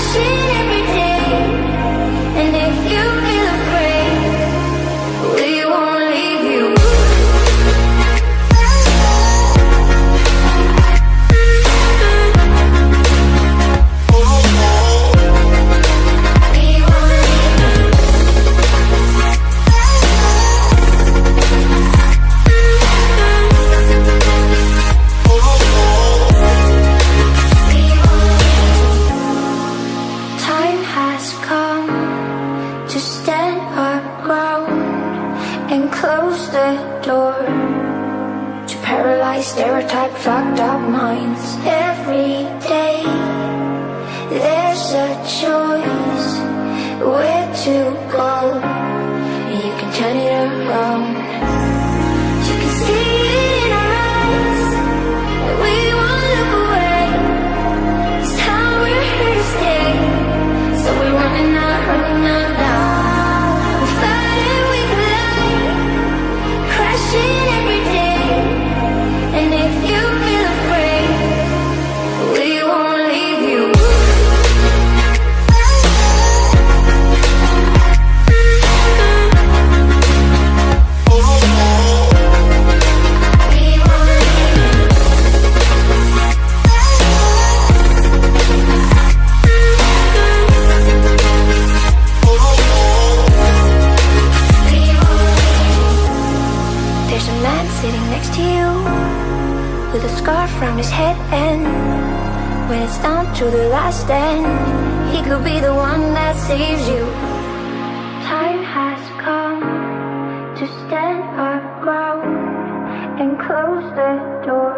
crashing every day. And if you feel afraid, we won't leave you. Time has come to stand our ground and close the door to paralyze stereotype fucked up minds. Every day there's a choice where to go, and you can turn it around. You can see it in our eyes that we won't look away. This time we're here to stay, so we're running out now. We're fighting, we collide, crashing every day. And if you feel afraid, we won't leave you. There's a man sitting next to you with a scarf around his head, and when it's down to the last end, he could be the one that saves you. Time has come to stand our ground and close the door